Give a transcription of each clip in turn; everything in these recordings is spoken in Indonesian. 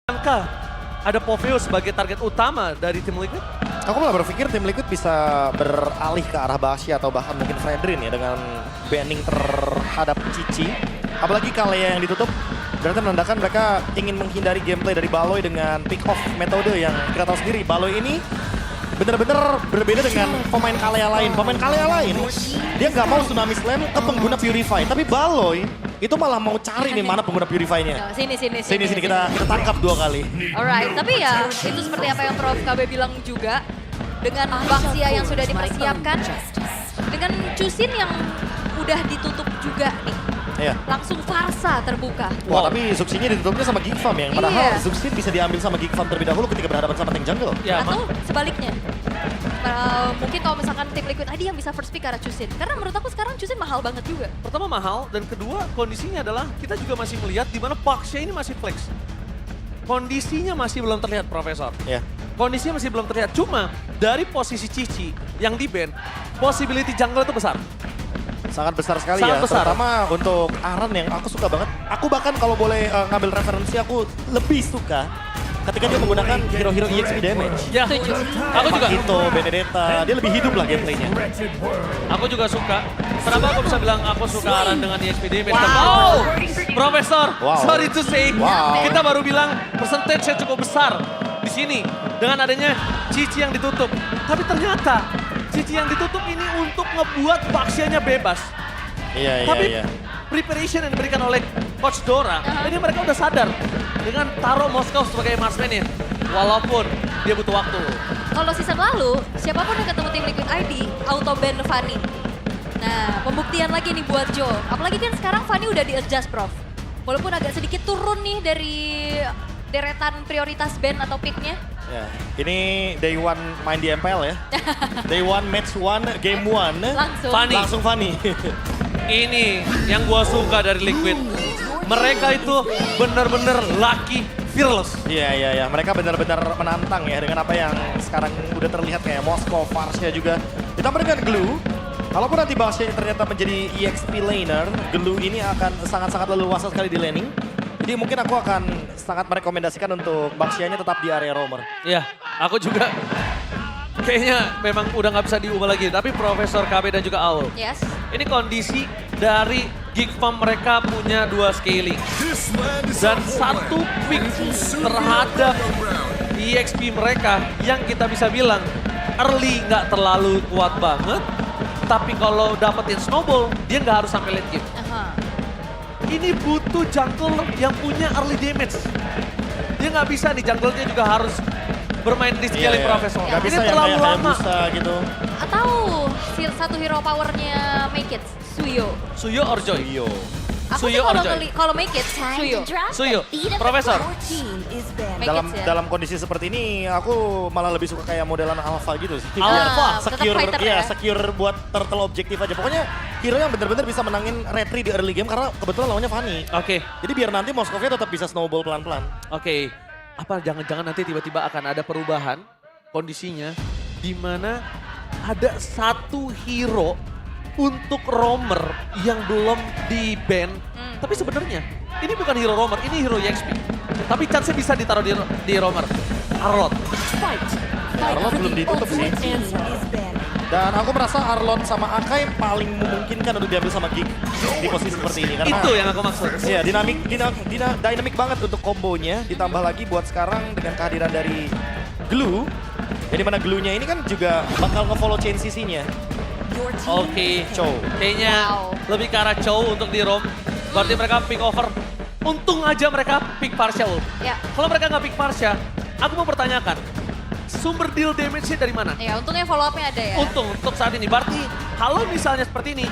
Sangka ada Poveo sebagai target utama dari tim Liquid? Aku malah berpikir tim Liquid bisa beralih ke arah Baxia atau bahkan mungkin Fredrin ya dengan banning terhadap Cici. Apalagi Kalea yang ditutup berarti menandakan mereka ingin menghindari gameplay dari Baloy dengan pick off metode yang kita tahu sendiri. Baloy ini benar-benar berbeda dengan pemain Kalea lain. Pemain Kalea lain dia nggak mau Tsunami Slam ke pengguna Purify, tapi Baloy itu malah mau cari nih mana pengguna Purify-nya. Sini Kita tangkap 2 kali. Alright, tapi ya itu seperti apa yang Prof KB bilang juga. Dengan Baxia yang sudah dipersiapkan, dengan Chusin yang udah ditutup juga nih. Iya. Langsung Farsa terbuka. Wah, tapi subsidinya ditutupnya sama Geek Farm yang padahal Iya. subsidi bisa diambil sama Geek Farm terlebih dahulu ketika berhadapan sama tank jungle. Ya, Atau sebaliknya. Mungkin kalau misalkan tim Liquid ID yang bisa first pick ke arah Chusin. Karena menurut aku sekarang Chusin mahal banget juga. pertama mahal dan kedua kondisinya adalah kita juga masih melihat di mana Baxia ini masih flex. Kondisinya masih belum terlihat, Profesor. Ya. Kondisinya masih belum terlihat. Cuma dari posisi Cici yang di ban, possibility jungle itu besar. Sangat besar sekali Sangat ya, besar. terutama untuk Aran yang aku suka banget. Aku bahkan kalau boleh ngambil referensi, aku lebih suka ketika dia menggunakan hero-hero EXP damage. Ya, Setuju. aku juga. Itu Benedetta, dia lebih hidup lah gameplaynya. Aku juga suka. Kenapa aku bisa bilang aku suka Aran dengan EXP damage? Wow. Oh, Profesor, Wow. sorry to say, Wow. kita baru bilang persentasenya cukup besar di sini dengan adanya Cici yang ditutup. Tapi ternyata Cici yang ditutup ini untuk ngebuat Baxianya bebas. Iya, Tapi iya. preparation yang diberikan oleh Coach Dora, ini mereka udah sadar dengan taruh Moskow sebagai marksman-nya. Walaupun dia butuh waktu. Kalau season lalu, siapapun yang ketemu tim Liquid ID, auto ban Fanny. Nah, pembuktian lagi nih buat Joe. Apalagi kan sekarang Fanny udah di-adjust, Prof. Walaupun agak sedikit turun nih dari deretan prioritas ban atau pick-nya. Ya. Ini day one main di MPL ya. Day one, match one, game one. Langsung. Fanny. Langsung Fanny. Ini yang gua suka dari Liquid. Mereka itu benar-benar lucky, fearless. Iya. Mereka benar-benar menantang ya dengan apa yang sekarang udah terlihat kayak Moskow, Farsia juga. Ditambah dengan Glue. Kalaupun nanti Baxia ternyata menjadi EXP laner, Glue ini akan sangat-sangat leluasa sekali di laning. Jadi mungkin aku akan sangat merekomendasikan untuk Baxianya tetap di area roamer. Ya, aku juga kayaknya memang udah nggak bisa diubah lagi. Tapi Profesor KB dan juga Aul. Yes. Ini kondisi dari Geek Farm mereka punya 2 scaling. Dan 1 pick terhadap EXP mereka yang kita bisa bilang early nggak terlalu kuat banget. Tapi kalau dapetin snowball, dia nggak harus sampai late game. Aha. Ini butuh jungle yang punya early damage. Dia nggak bisa nih, jungle-nya juga harus bermain di scaling Profesor. Gak Ini bisa yang terlalu kayak lama. Hayabusa gitu. Atau satu hero powernya Make It, Suyo. Suyo or Joy? Iyo. Aku Suyo tuh or Joy? kalau Make It, Suyo. Suyo, Profesor. Make Dalam It ya. dalam kondisi seperti ini aku malah lebih suka kayak modelan Alpha gitu sih. Alpha, tetap secure fighter ya, ya. secure buat turtle objektif aja. Pokoknya hero yang benar-benar bisa menangin retry di early game karena kebetulan lawannya Fanny. Oke, Jadi biar nanti Moskovnya tetap bisa snowball pelan-pelan. oke. Apa jangan-jangan nanti tiba-tiba akan ada perubahan kondisinya di mana ada satu hero untuk roamer yang belum di ban. Tapi sebenarnya ini bukan hero roamer, ini hero EXP. Tapi chance bisa ditaruh di roamer. Arlot. Arlot belum ditutup sih. Dan aku merasa Arlot sama Akai paling memungkinkan untuk diambil sama Geek di posisi seperti ini. Karena Itu yang aku maksud. ya, dynamic banget untuk kombonya. Ditambah lagi buat sekarang dengan kehadiran dari Glue. Jadi mana Glue-nya ini kan juga bakal nge-follow chain CC-nya. Oke, Chow. kayaknya Wow. lebih ke arah Chow untuk di roam. Berarti mereka pick over. Untung aja mereka pick Parsha, Ul. Ya. Kalau mereka nggak pick Parsha, aku mau pertanyakan, sumber deal damage-nya dari mana? Ya, untungnya follow up-nya ada ya. Untung untuk saat ini. Berarti kalau misalnya seperti ini,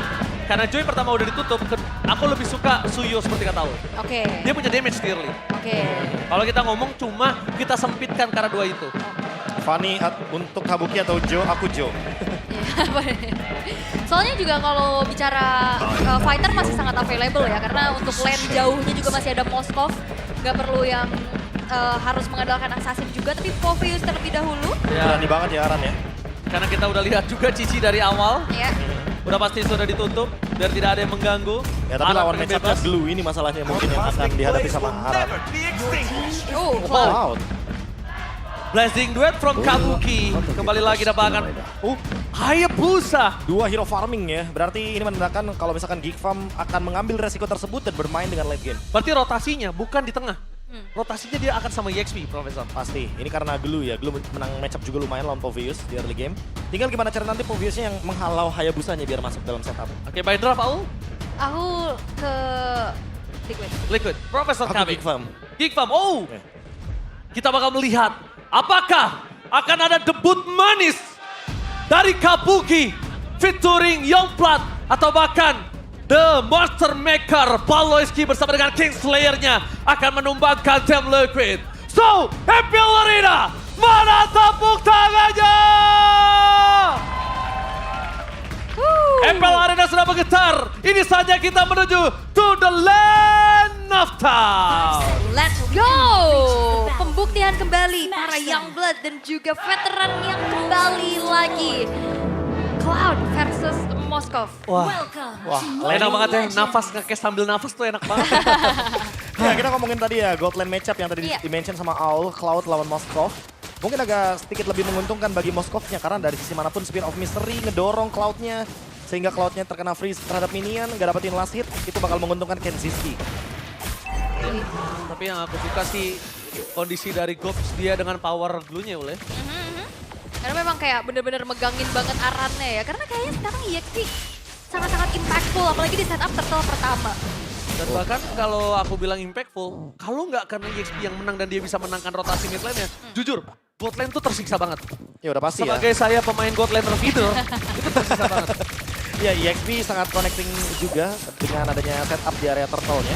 karena Joy pertama udah ditutup, aku lebih suka Suyo seperti kata Ul. Oke. Dia punya damage early. Oke. Kalau kita ngomong cuma kita sempitkan karena 2 itu. Fanny untuk Habuki atau Joe, aku Joe. Soalnya juga kalau bicara fighter masih sangat available ya, karena untuk lane jauhnya juga masih ada Moskov, nggak perlu yang harus mengandalkan assassin juga, tapi Poveus terlebih dahulu. Ya, Berani banget ya Aran ya. karena kita udah lihat juga Cici dari awal. Ya. Udah pasti sudah ditutup biar tidak ada yang mengganggu. Ya tapi Aran lawan dengan matchupnya bebas. Glue ini masalahnya mungkin yang akan dihadapi sama Aran. Oh, Cloud. Wow. Blazing Duet from Kabuki. Kembali lagi dapatkan. Hayabusa. 2 hero farming ya, berarti ini menandakan kalau misalkan Geek Farm akan mengambil resiko tersebut dan bermain dengan late game. Berarti rotasinya bukan di tengah. Rotasinya dia akan sama EXP, Profesor. Pasti, ini karena Glue ya, Glue menang matchup juga lumayan lawan Povius di early game. Tinggal gimana cara nanti Poviusnya yang menghalau Hayabusanya biar masuk dalam setup. Oke, by draft Aul. Aku ke Liquid. Liquid. Profesor Aku kami. Geek Farm. Geek Farm. Oh, Oke. kita bakal melihat apakah akan ada debut manis dari Kabuki featuring Youngblood atau bahkan The Monster Maker Paloiski bersama dengan Kingslayer-nya akan menumbangkan Team Liquid. So, Happy Arena, mana tepuk tangannya? Apple Arena sudah bergetar. Ini saja kita menuju to the land of town. Let's go! Pembuktian kembali para Youngblood dan juga veteran yang kembali lagi. Cloud versus Moskov. Wah, Enak banget ya, nafas ngekes sambil nafas tuh enak banget. Nah, kita ngomongin tadi ya, Godland matchup yang tadi Iya. di-mention sama Aul, Cloud lawan Moskov. Mungkin agak sedikit lebih menguntungkan bagi Moskovnya karena dari sisi manapun Spin of Mystery ngedorong Cloudnya sehingga Cloudnya terkena freeze terhadap minion, gak dapetin last hit, itu bakal menguntungkan Kenziski. Tapi yang aku suka sih kondisi dari Gops dia dengan power glue-nya Ule. Karena memang kayak bener-bener megangin banget arannya ya. Karena kayaknya sekarang EXP sangat-sangat impactful apalagi di setup turtle pertama. Dan bahkan kalau aku bilang impactful, kalau nggak karena EXP yang menang dan dia bisa menangkan rotasi mid lane-nya, jujur, bot lane tuh tersiksa banget. Ya udah pasti ya. Sebagai saya pemain god laner feeder, itu tersiksa banget. Ya, EXP sangat connecting juga dengan adanya setup di area turtle-nya.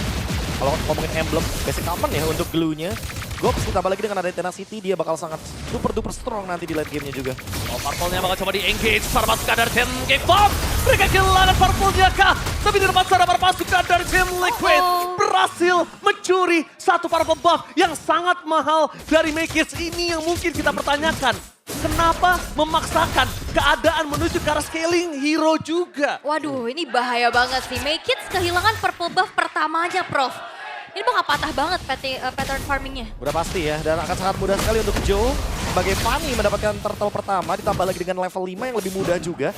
Kalau ngomongin emblem, basic common ya untuk glue-nya. Gops ditambah lagi dengan adanya Tenacity, dia bakal sangat super-duper strong nanti di late game-nya juga. Oh, Purple-nya bakal coba di-engage, para pasukan dari tim Geek Farm. Mereka kehilangan Purple-nya kah? Tapi di depan sana para pasukan dari tim Liquid berhasil mencuri satu Purple buff yang sangat mahal dari Makids ini yang mungkin kita pertanyakan. Kenapa memaksakan keadaan menuju ke arah scaling hero juga? Waduh, ini bahaya banget sih. Makids kehilangan purple buff pertamanya, Prof. Ini bakal patah banget pattern farmingnya. Udah pasti ya, dan akan sangat mudah sekali untuk Joe sebagai Fanny mendapatkan turtle pertama, ditambah lagi dengan level 5 yang lebih mudah juga.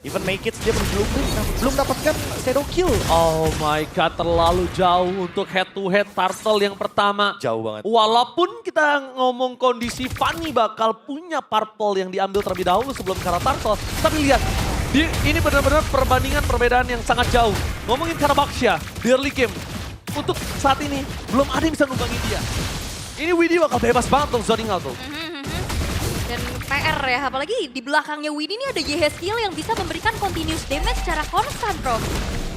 Even Makids dia belum dapatkan shadow kill. Oh my god, terlalu jauh untuk head to head turtle yang pertama. Jauh banget. Walaupun kita ngomong kondisi Fanny bakal punya purple yang diambil terlebih dahulu sebelum ke arah turtle. Tapi lihat, ini benar-benar perbandingan yang sangat jauh. Ngomongin Karabaksha di early game. Untuk saat ini, belum ada yang bisa numbangin dia. Ini Widdy bakal bebas banget untuk zoning out tuh. Dan PR ya, apalagi di belakangnya Widdy ini ada Yehezkiel yang bisa memberikan continuous damage secara konstan, Prof.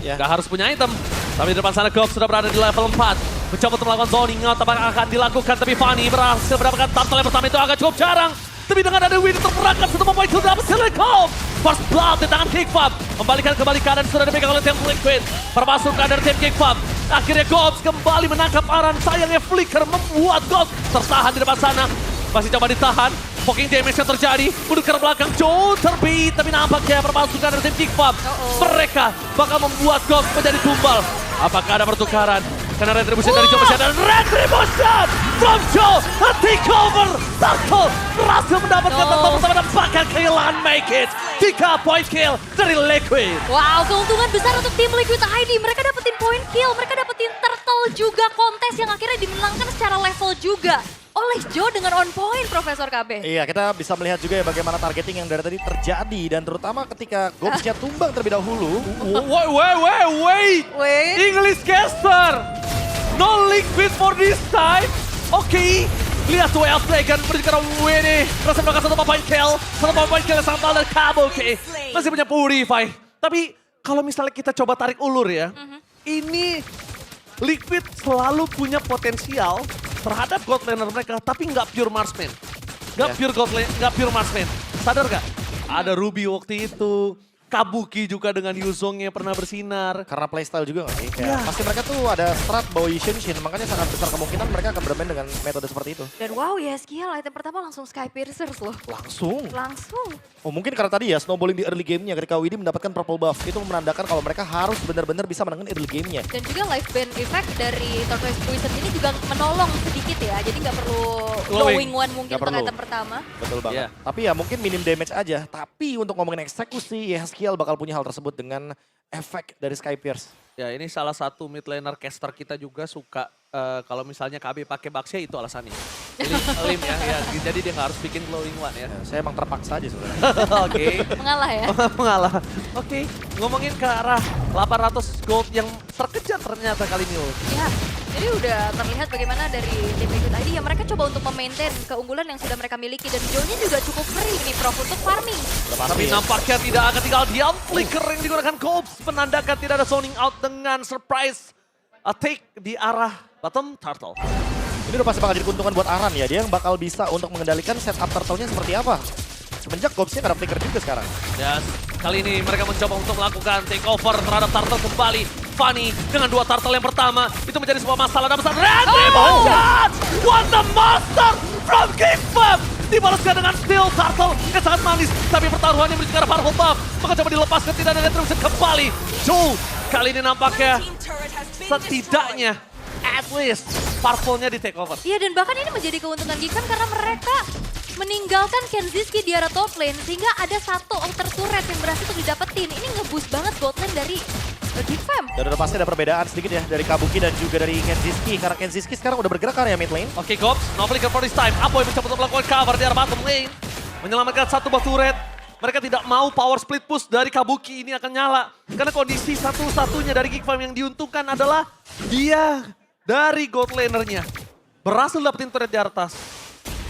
Ya. Gak harus punya item. Tapi di depan sana Gops sudah berada di level 4. Mencoba untuk melakukan zoning out, apakah akan dilakukan. Tapi Fanny berhasil mendapatkan turtle yang pertama itu agak cukup jarang. Tapi dengan ada Widdy terperangkap satu poin itu dapat Silicon. First blood di tangan Geek Farm. Membalikan kembali keadaan sudah dipegang oleh tim Liquid. Permasukan dari tim Geek Farm. Akhirnya Gops kembali menangkap Aran. Sayangnya Flicker membuat Gops tertahan di depan sana. Masih coba ditahan. Poking damage yang terjadi. Mundur ke belakang. Joe terbit. Tapi nampaknya permasukan dari tim Geek Farm. Mereka bakal membuat Gops menjadi tumbal. Apakah ada pertukaran? Karena retribution dari Joe masih ada retribution from Joe. A takeover. Turtle berhasil mendapatkan turtle bersama dan bahkan kehilangan Makids. 3 point kill dari Liquid. Wow, keuntungan besar untuk tim Liquid ID. Mereka dapetin point kill, mereka dapetin turtle juga kontes yang akhirnya dimenangkan secara level juga. Oleh Joe dengan on point, Profesor KB. Iya, kita bisa melihat juga ya bagaimana targeting yang dari tadi terjadi. Dan terutama ketika Gopsnya tumbang terlebih dahulu. Wait. English caster. No Liquid for this time. Oke. Lihat tuh Elflagan berikan Winnie. Berhasil melakukan satu point kill. Satu point kill yang sangat mahal dari Kabuki. Masih punya Purify. Tapi kalau misalnya kita coba tarik ulur ya. Ini Liquid selalu punya potensial terhadap god laner mereka, tapi nggak pure marksman. Nggak pure god laner, nggak pure marksman. Sadar nggak? Ada Ruby waktu itu, Kabuki juga dengan Yuzongnya pernah bersinar. Karena playstyle juga nggak sih? Kayak Iya. pasti mereka tuh ada strat bawa Yushin, makanya sangat besar kemungkinan mereka akan bermain dengan metode seperti itu. Dan wow ya skill item pertama langsung Sky Piercers loh. Langsung. Langsung. Oh mungkin karena tadi ya snowballing di early game-nya ketika WD mendapatkan purple buff. Itu menandakan kalau mereka harus benar-benar bisa menangkan early game-nya. Dan juga life band effect dari Tortoise Wizard ini juga menolong sedikit ya. Jadi nggak perlu glowing one mungkin Nggak untuk perlu. item pertama. Betul banget. Iya. Tapi ya mungkin minim damage aja. Tapi untuk ngomongin eksekusi, ya Skill bakal punya hal tersebut dengan efek dari Sky Pierce. Ya ini salah satu mid laner caster kita juga suka kalau misalnya KB pakai Baxia itu alasannya. Lim ya, jadi dia nggak harus bikin glowing one ya. Ya, saya emang terpaksa aja sebenarnya. Oke. Mengalah ya. Mengalah. Oke, ngomongin ke arah 800 gold yang terkejar ternyata kali ini. Ul. Ya, jadi udah terlihat bagaimana dari tim Liquid ID ya mereka coba untuk memaintain keunggulan yang sudah mereka miliki dan Joe-nya juga cukup free nih Prof untuk farming. Udah pasti Tapi ya. nampaknya tidak akan tinggal diam. Flicker yang digunakan Cops menandakan tidak ada zoning out dengan surprise take di arah bottom turtle. Ini udah pasti bakal jadi keuntungan buat Aran ya. Dia yang bakal bisa untuk mengendalikan setup turtle-nya seperti apa. Semenjak Gobsnya nggak ada flicker juga sekarang. Dan kali ini mereka mencoba untuk melakukan takeover terhadap turtle kembali. Fanny dengan 2 turtle yang pertama itu menjadi sebuah masalah dan besar. Red Ribbon Shot! What the monster from Kickbump! Dibalaskan dengan steel turtle yang sangat manis. Tapi pertaruhannya menuju ke arah Powerful Buff. Maka coba dilepaskan tidak ada terus kembali. Joe kali ini nampaknya setidaknya at least Powerful-nya di takeover. Iya dan bahkan ini menjadi keuntungan Geekfam karena mereka meninggalkan Kenziski di arah top lane sehingga ada satu outer turret yang berhasil untuk didapetin. Ini nge-boost banget gold lane dari Geekfam. Dan udah pasti ada perbedaan sedikit ya dari Kabuki dan juga dari Kenziski. Karena Kenziski sekarang udah bergerak kan ya mid lane. Oke, Gops, no flicker for this time. Apoy mencoba untuk melakukan cover di arah bottom lane. Menyelamatkan satu buah turret. Mereka tidak mau power split push dari Kabuki ini akan nyala. Karena kondisi satu-satunya dari Geekfam yang diuntungkan adalah dia dari gold lanernya. Berhasil dapetin turret di atas.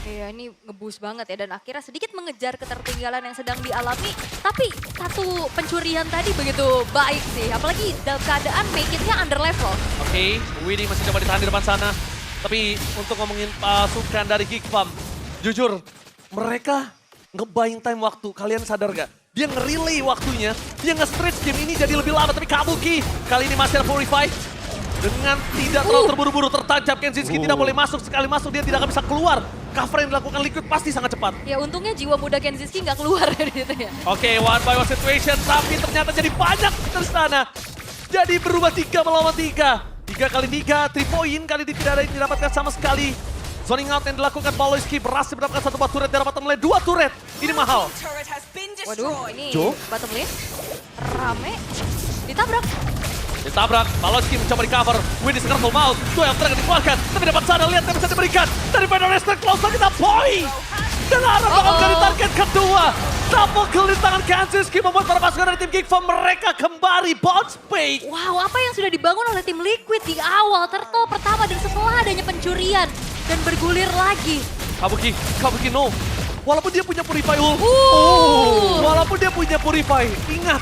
Iya ini nge-boost banget ya dan akhirnya sedikit mengejar ketertinggalan yang sedang dialami. Tapi satu pencurian tadi begitu baik sih. Apalagi dalam keadaan make it-nya under level. Oke, Winnie masih coba ditahan di depan sana. Tapi untuk ngomongin pasukan dari Geekfam, jujur mereka nge-buying time waktu. Kalian sadar gak? Dia nge-relay waktunya, dia nge-stretch game ini jadi lebih lama. Tapi Kabuki kali ini masih ada Purify. Dengan tidak terlalu terburu-buru tertancap, Kenziski tidak boleh masuk. Sekali masuk dia tidak akan bisa keluar. Cover yang dilakukan Liquid pasti sangat cepat. Ya untungnya jiwa muda Kenziski nggak keluar dari itu ya. Oke, one by one situation. Tapi ternyata jadi banyak dari sana. Jadi berubah 3 melawan 3. 3 kali 3, 3 point. Kali ini tidak ada yang didapatkan sama sekali. Zoning out yang dilakukan Pawlowski berhasil mendapatkan 1 buah turret dari bottom lane. 2 turret. Ini mahal. Waduh ini Jo? bottom lane. Rame. Ditabrak. Ditabrak, Pawlowski mencoba di cover. Winnie sekarang full mouth. 2 yang terakhir dikeluarkan. Tapi dapat sana, lihat yang bisa diberikan. Dari Final Restart close lagi, Boy. Dan Arab bakal menjadi target kedua. Double kill di tangan Kenziski membuat para pasukan dari tim Geekfam mereka kembali bounce back. Wow, apa yang sudah dibangun oleh tim Liquid di awal turtle pertama dan setelah adanya pencurian dan bergulir lagi. Kabuki no. Walaupun dia punya Purify, walaupun dia punya Purify, ingat.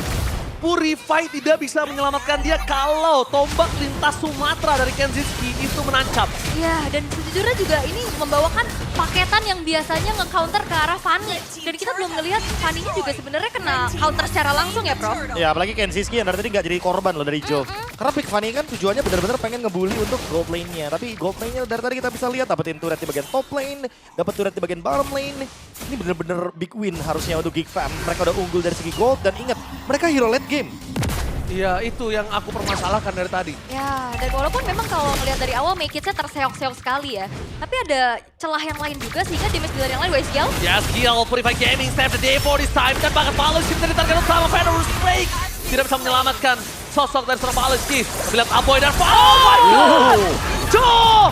Purify tidak bisa menyelamatkan dia kalau tombak lintas Sumatera dari Kenziski itu menancap. Ya, dan sejujurnya juga ini membawakan paketan yang biasanya nge-counter ke arah Fanny. Dan kita belum ngelihat Fanny-nya juga sebenarnya kena counter secara langsung ya, Prof? Ya apalagi Kenziski yang dari tadi nggak jadi korban loh dari Joe. Karena Pick Fanny kan tujuannya benar-benar pengen ngebully untuk gold lane-nya. Tapi gold lane-nya dari tadi kita bisa lihat dapetin turret di bagian top lane, dapet turret di bagian bottom lane. Ini benar-benar big win harusnya untuk Geekfam. Mereka udah unggul dari segi gold dan ingat mereka hero late game. Iya, itu yang aku permasalahkan dari tadi. Ya, dan walaupun memang kalau melihat dari awal make it-nya terseok-seok sekali ya. Tapi ada celah yang lain juga sehingga damage dealer yang lain Wesgiel. Ya, skill Purify Gaming save the day for this time. Dan bahkan Pawlowski menjadi target utama Federer's Break. Tidak bisa menyelamatkan sosok dari seorang Pawlowski. Melihat Aboy dan oh my god! Joe!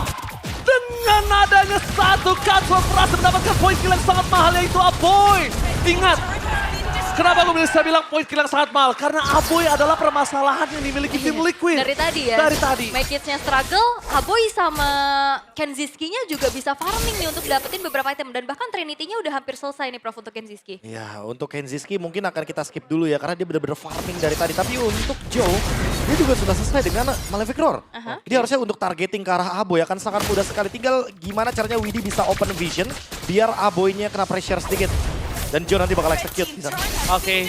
Dengan adanya satu Cutthroat berhasil mendapatkan poin kill yang sangat mahal yaitu Aboy. Ingat, kenapa aku bisa bilang poin kill yang sangat mahal? Karena Aboy adalah permasalahan yang dimiliki tim Liquid. Dari tadi ya. Dari tadi. Make it-nya struggle, Aboy sama Kenziski-nya juga bisa farming nih untuk dapetin beberapa item. Dan bahkan Trinity-nya udah hampir selesai nih Prof untuk Kenziski. Ya untuk Kenziski mungkin akan kita skip dulu ya karena dia benar-benar farming dari tadi. Tapi untuk Joe, dia juga sudah selesai dengan Malefic Roar. Dia harusnya untuk targeting ke arah Aboy akan sangat mudah sekali. Tinggal gimana caranya Widhi bisa open vision biar Aboy-nya kena pressure sedikit. Dan Joe nanti bakal execute di sana. Oke,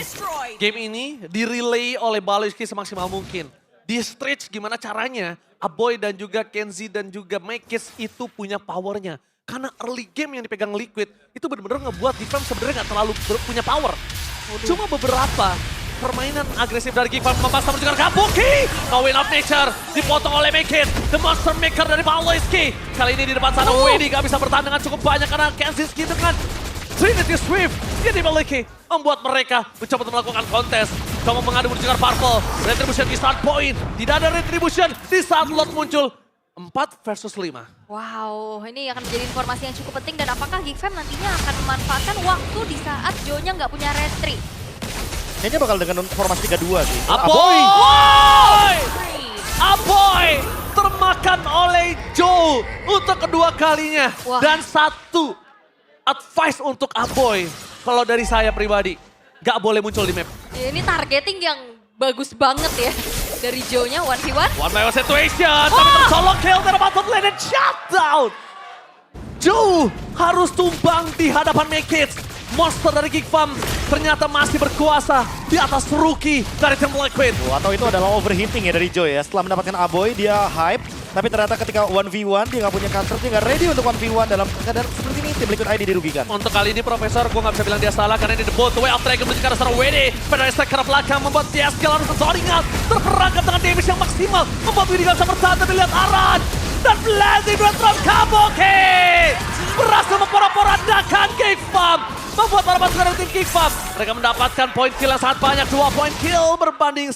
game ini di-relay oleh Baloyski semaksimal mungkin. Di stretch gimana caranya Aboy dan juga Kenzie dan juga Mekis itu punya powernya. Karena early game yang dipegang Liquid itu benar-benar ngebuat defense sebenarnya nggak terlalu punya power. Cuma beberapa permainan agresif dari Geekfarm memasang menunjukkan Kabuki. No Win of Nature dipotong oleh Mekis. The Monster Maker dari Baloyski. Kali ini di depan sana Wedi gak bisa bertahan dengan cukup banyak karena Kenzie dengan Trinity Swift yang dimiliki membuat mereka mencoba untuk melakukan kontes. Kamu mengadu menunjukkan Purple. Retribution di start point. Tidak ada Retribution di saat lot muncul. 4 versus 5. Wow, ini akan menjadi informasi yang cukup penting dan apakah Geekfam nantinya akan memanfaatkan waktu di saat Joe-nya nggak punya retri? Kayaknya bakal dengan formasi 3-2 sih. Aboy! Aboy! Termakan oleh Joe untuk kedua kalinya. Wah. Dan satu advice untuk Aboy. Kalau dari saya pribadi, nggak boleh muncul di map. Ini targeting yang bagus banget ya. Dari Joe-nya 1v1. One by one situation, tapi tercolong kill dari bottom lane dan shutdown. Joe harus tumbang di hadapan Mekis. Monster dari Geekfarm ternyata masih berkuasa di atas rookie dari Team Liquid. Atau itu adalah overheating ya dari Joe ya. Setelah mendapatkan Aboy dia hype. Tapi ternyata ketika 1v1 dia nggak punya counter. Dia nggak ready untuk 1v1 dalam keadaan seperti ini. Tim Liquid ID dirugikan. Untuk kali ini Profesor, gue nggak bisa bilang dia salah karena ini the both way of Dragon menuju ke arah sana WD. Pada strike ke belakang membuat dia skill harus tersoringan. Terperangkap dengan damage yang maksimal. Membuat Widi nggak bisa bertahan tapi lihat Aran. Dan blazing duet from Kabuki. Berhasil memporak-porandakan Geekfarm. Membuat para pasukan dari tim Geekfarm. Mereka mendapatkan poin kill yang sangat banyak. 2 poin kill berbanding 1.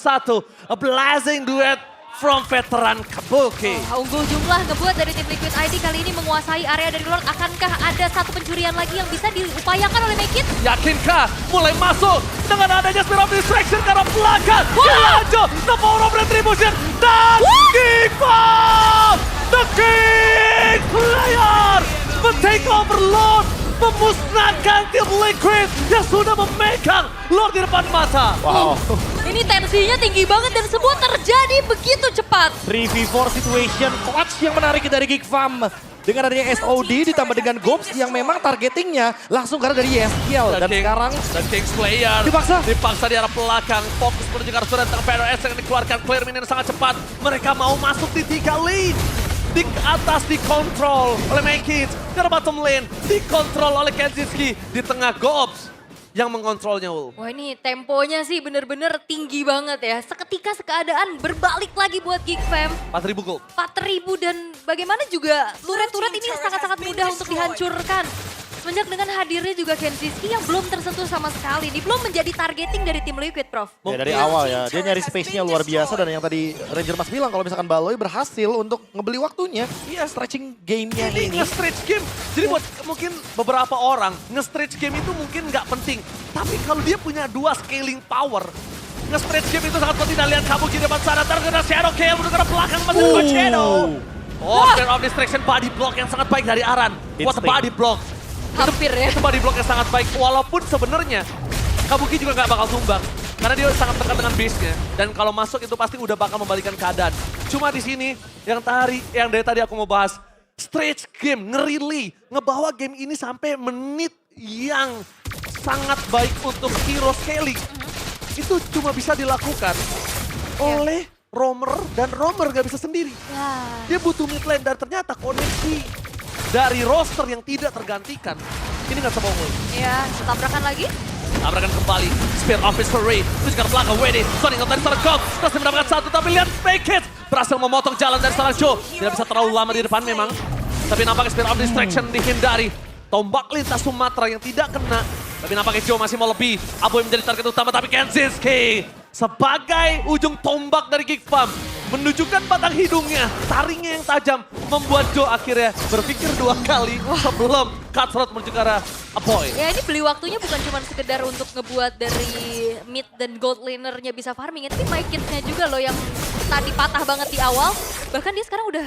A blazing duet from veteran Kabuki. Unggul jumlah ngebuat dari tim Liquid ID kali ini menguasai area dari Lord. Akankah ada satu pencurian lagi yang bisa diupayakan oleh Mekis? Yakinkah mulai masuk dengan adanya Spear of Distraction karena belakang. Lanjut, the power of retribution. Dan Geekfarm, the King Player, men-take over Lord. Memusnahkan tim Liquid yang sudah memegang Lord di depan mata. Wow. Ini tensinya tinggi banget dan semua terjadi begitu cepat. 3v4 situation clutch yang menarik dari Geekfarm. Dengan adanya SOD ditambah dengan Gobs yang memang targetingnya langsung karena dari YSKL. Dan sekarang The King's Player dipaksa di arah belakang. Fokus menuju ke arah surat tentang PRS yang dikeluarkan. Clear minion sangat cepat. Mereka mau masuk di 3 lane. Di atas dikontrol oleh Mekis. Ke bottom lane dikontrol oleh Kenzie. Di tengah Gobs yang mengontrolnya Wolf. Wah ini temponya sih bener-bener tinggi banget ya. Seketika keadaan berbalik lagi buat Geekfam. 4.000 gold. 4.000 dan bagaimana juga turret-turret ini sangat-sangat mudah untuk dihancurkan. Semenjak dengan hadirnya juga Kenzie yang belum tersentuh sama sekali. Ini belum menjadi targeting dari tim Liquid, Prof. ya dari awal ya, dia nyari space-nya luar biasa dan yang tadi Ranger Mas bilang kalau misalkan Baloy berhasil untuk ngebeli waktunya, iya stretching game-nya ini. Nge-stretch game. Jadi buat mungkin beberapa orang, nge-stretch game itu mungkin nggak penting. Tapi kalau dia punya 2 scaling power, nge-stretch game itu sangat penting. Dan lihat Kabuki di depan sana, terkena Shadow Kill, menuju ke belakang, masih dengan Shadow. Oh, Spear of Distraction body block yang sangat baik dari Aran. What a body block. Hampir ya. Itu body block yang sangat baik. Walaupun sebenarnya Kabuki juga nggak bakal tumbang. Karena dia sangat dekat dengan base-nya. Dan kalau masuk itu pasti udah bakal membalikan keadaan. Cuma di sini yang dari tadi aku mau bahas. Stretch game, nge-relay. Ngebawa game ini sampai menit yang sangat baik untuk hero scaling. Itu cuma bisa dilakukan oleh roamer dan roamer nggak bisa sendiri. Ya. Dia butuh mid lane dan ternyata koneksi dari roster yang tidak tergantikan. Ini nggak sebohong. Ya, tabrakan lagi. Tabrakan kembali. Spear of History. Itu juga belakang WD. Sonic dari seorang Gog. Terus mendapatkan satu tapi lihat Mekis berhasil memotong jalan dari seorang Joe. Tidak bisa terlalu lama di depan memang. Tapi nampaknya Spear of Distraction dihindari. Tombak lintas Sumatera yang tidak kena. Tapi nampaknya Joe masih mau lebih. Aboy menjadi target utama tapi Kenzie sebagai ujung tombak dari Geekfarm menunjukkan batang hidungnya, taringnya yang tajam membuat Joe akhirnya berpikir 2 kali sebelum cutthroat menuju ke arah Aboy. Ya ini beli waktunya bukan cuma sekedar untuk ngebuat dari mid dan gold lanernya bisa farming. Tapi Mekisnya juga loh yang tadi patah banget di awal. Bahkan dia sekarang udah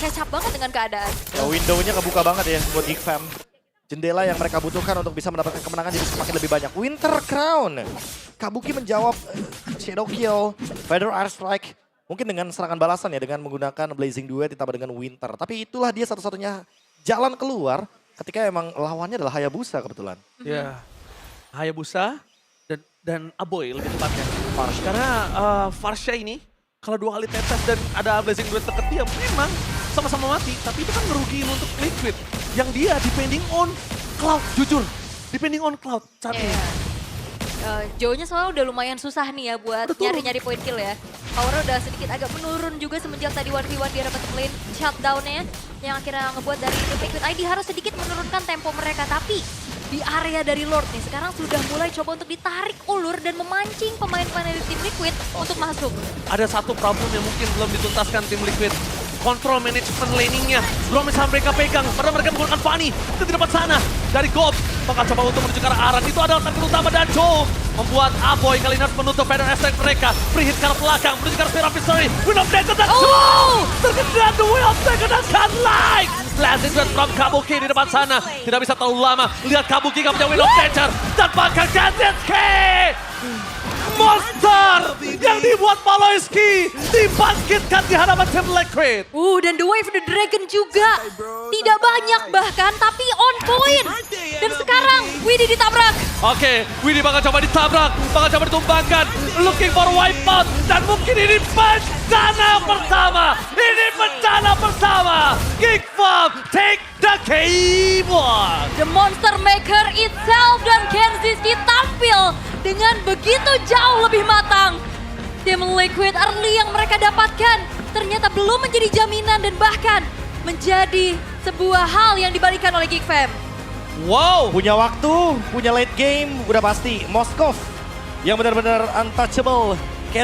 catch up banget dengan keadaan. Ya, window-nya kebuka banget ya buat Geekfarm. Jendela yang mereka butuhkan untuk bisa mendapatkan kemenangan jadi semakin lebih banyak. Winter Crown. Kabuki menjawab Shadow Kill, Feather Air Strike. Mungkin dengan serangan balasan ya dengan menggunakan Blazing Duet ditambah dengan Winter. Tapi itulah dia satu-satunya jalan keluar ketika emang lawannya adalah Hayabusa kebetulan. Ya, Hayabusa dan Aboy lebih tepatnya. Karena Farsha ini kalau 2 kali tetes dan ada Blazing Duet deket dia memang sama-sama mati. Tapi itu kan ngerugiin untuk Liquid. Yang dia depending on Cloud, jujur. Depending on Cloud saat ini. Joe-nya soalnya udah lumayan susah nih ya buat nyari-nyari point kill ya. Powernya udah sedikit agak menurun juga semenjak tadi 1v1 dia dapat lane shutdown-nya. Yang akhirnya ngebuat dari tim Liquid ID harus sedikit menurunkan tempo mereka. Tapi di area dari Lord nih sekarang sudah mulai coba untuk ditarik ulur dan memancing pemain-pemain dari tim Liquid untuk masuk. Ada satu problem yang mungkin belum dituntaskan tim Liquid. Kontrol manajemen laningnya belum bisa mereka pegang. Padahal mereka menggunakan Fanny. Itu di depan sana. Dari Gob. Bakal coba untuk menuju ke arah Aran. Itu adalah target utama dan Joe. Membuat Aboy kali ini harus menutup Feather Attack mereka. Free hit ke arah belakang. Menuju ke arah Spear of History. Wind of Danger dan Joe. Terkena the Wind of Danger dan Sunlight. Blazing Duet from Kabuki di depan sana. Tidak bisa terlalu lama. Lihat Kabuki gak punya Wind of Danger. Dan bakal Kazetsuki. Monster yang dibuat Paloyski dibangkitkan di hadapan tim Liquid. Dan The Wave the Dragon juga. Tidak banyak bahkan, tapi on point. Dan sekarang Widhi ditabrak. Oke, Widhi bakal coba ditabrak, bakal coba ditumbangkan. Looking for wipeout. Dan mungkin ini bencana pertama. Ini bencana pertama. Geek Farm take the keyboard. The Monster Maker itself dan Kenziski tampil dengan begitu jauh lebih matang. Tim Liquid early yang mereka dapatkan ternyata belum menjadi jaminan dan bahkan menjadi sebuah hal yang dibalikan oleh Geek Fam. Wow. Punya waktu, punya late game, udah pasti Moskov yang benar-benar untouchable